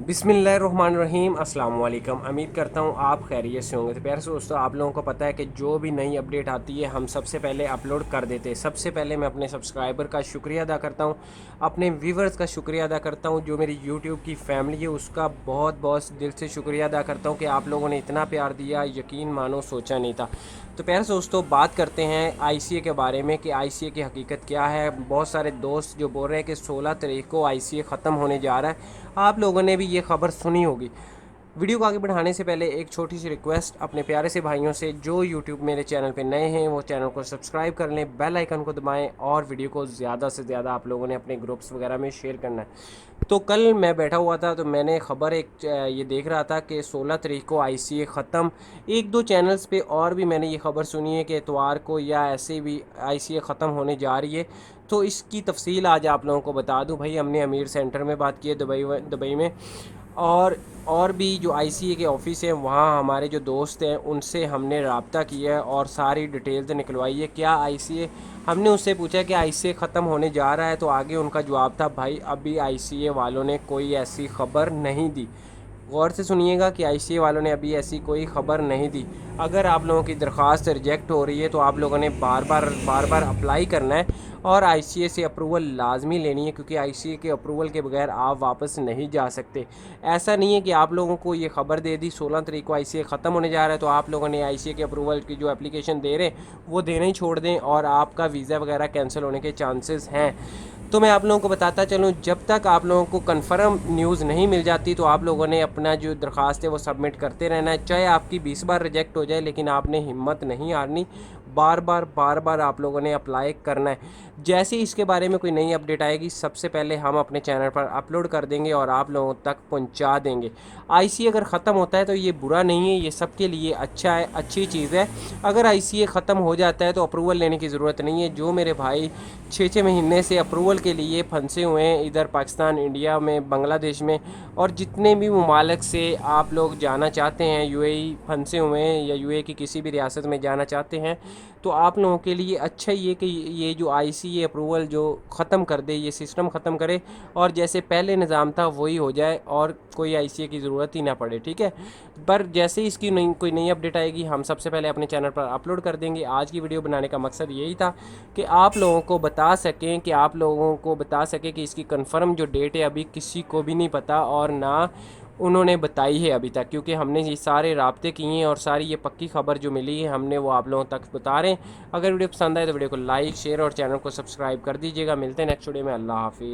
बिस्मिल्लाहिर्रहमानिर्रहीम अस्सलाम वालेकुम। उम्मीद करता हूँ आप खैरियत से होंगे। तो प्यारे से दोस्तों, आप लोगों को पता है कि जो भी नई अपडेट आती है हम सबसे पहले अपलोड कर देते हैं। सबसे पहले मैं अपने सब्सक्राइबर का शुक्रिया अदा करता हूँ, अपने व्यूवर्स का शुक्रिया अदा करता हूँ, जो मेरी यूट्यूब की फैमिली है उसका बहुत बहुत दिल से शुक्रिया अदा करता हूँ कि आप लोगों ने इतना प्यार दिया, यकीन मानो सोचा नहीं था। तो प्यारे से दोस्तों, बात करते हैं आईसीए के बारे में कि आईसीए की हकीकत क्या है। बहुत सारे दोस्त जो बोल रहे हैं कि 16 तारीख को आईसीए ख़त्म होने जा रहा है। आप लोगों ने भी ये खबर सुनी होगी। वीडियो को आगे बढ़ाने से पहले एक छोटी सी रिक्वेस्ट अपने प्यारे से भाइयों से, जो यूट्यूब मेरे चैनल पे नए हैं वो चैनल को सब्सक्राइब कर लें, बेल आइकन को दबाएं और वीडियो को ज़्यादा से ज़्यादा आप लोगों ने अपने ग्रुप्स वगैरह में शेयर करना है। तो कल मैं बैठा हुआ था तो मैंने ख़बर ये देख रहा था कि 16 तारीख को आईसीए ख़त्म। एक दो चैनल्स पे और भी मैंने ये खबर सुनी है कि इतवार को या ऐसे भी आईसीए ख़त्म होने जा रही है। तो इसकी तफसील आज आप लोगों को बता दूं। भाई, हमने अमीर सेंटर में बात की है दुबई में, और भी जो आईसीए के ऑफिस हैं वहाँ हमारे जो दोस्त हैं उनसे हमने रब्ता किया है और सारी डिटेल्स निकलवाई है। क्या आईसीए, हमने उससे पूछा कि आईसीए ख़त्म होने जा रहा है, तो आगे उनका जवाब था, भाई अभी आईसीए वालों ने कोई ऐसी ख़बर नहीं दी। गौर से सुनिएगा कि आईसीए वालों ने अभी ऐसी कोई ख़बर नहीं दी। अगर आप लोगों की दरख्वास्त रिजेक्ट हो रही है तो आप लोगों ने बार बार अप्लाई करना है और आईसीए से अप्रूवल लाजमी लेनी है, क्योंकि आईसीए के अप्रूवल के बगैर आप वापस नहीं जा सकते। ऐसा नहीं है कि आप लोगों को ये खबर दे दी 16 तारीख को आईसीए ख़त्म होने जा रहा है तो आप लोगों ने आईसीए के अप्रूवल की जो एप्लीकेशन दे रहे हैं वो देना ही छोड़ दें और आपका वीज़ा वगैरह कैंसिल होने के चांसेस हैं। तो मैं आप लोगों को बताता चलूँ, जब तक आप लोगों को कंफर्म न्यूज़ नहीं मिल जाती तो आप लोगों ने अपना जो दरख्वास्त है वो सबमिट करते रहना है। चाहे आपकी 20 बार रिजेक्ट हो जाए, लेकिन आपने हिम्मत नहीं हारनी, बार बार आप लोगों ने अप्लाई करना है। जैसे ही इसके बारे में कोई नई अपडेट आएगी सबसे पहले हम अपने चैनल पर अपलोड कर देंगे और आप लोगों तक पहुंचा देंगे। आईसीए अगर ख़त्म होता है तो ये बुरा नहीं है, ये सबके लिए अच्छा है, अच्छी चीज़ है। अगर आईसीए ख़त्म हो जाता है तो अप्रूवल लेने की ज़रूरत नहीं है। जो मेरे भाई 6 महीने से अप्रूवल के लिए फंसे हुए हैं इधर पाकिस्तान, इंडिया में, बांग्लादेश में और जितने भी ममालिक से आप लोग जाना चाहते हैं, यूएई फंसे हुए हैं या यूएई की किसी भी रियासत में जाना चाहते हैं, तो आप लोगों के लिए अच्छा ये कि ये जो आईसीए अप्रूवल जो ख़त्म कर दे, ये सिस्टम ख़त्म करे और जैसे पहले निज़ाम था वही हो जाए और कोई आईसीए की ज़रूरत ही ना पड़े। ठीक है, पर जैसे ही इसकी कोई नई अपडेट आएगी हम सबसे पहले अपने चैनल पर अपलोड कर देंगे। आज की वीडियो बनाने का मकसद यही था कि आप लोगों को बता सकें कि इसकी कंफर्म जो डेट है अभी किसी को भी नहीं पता और ना उन्होंने बताई है अभी तक, क्योंकि हमने ये सारे राब्ते किए हैं और सारी ये पक्की खबर जो मिली है हमने वो आप लोगों तक बता रहे हैं। अगर वीडियो पसंद आए तो वीडियो को लाइक, शेयर और चैनल को सब्सक्राइब कर दीजिएगा। मिलते हैं नेक्स्ट वीडियो में। अल्लाह हाफिज़।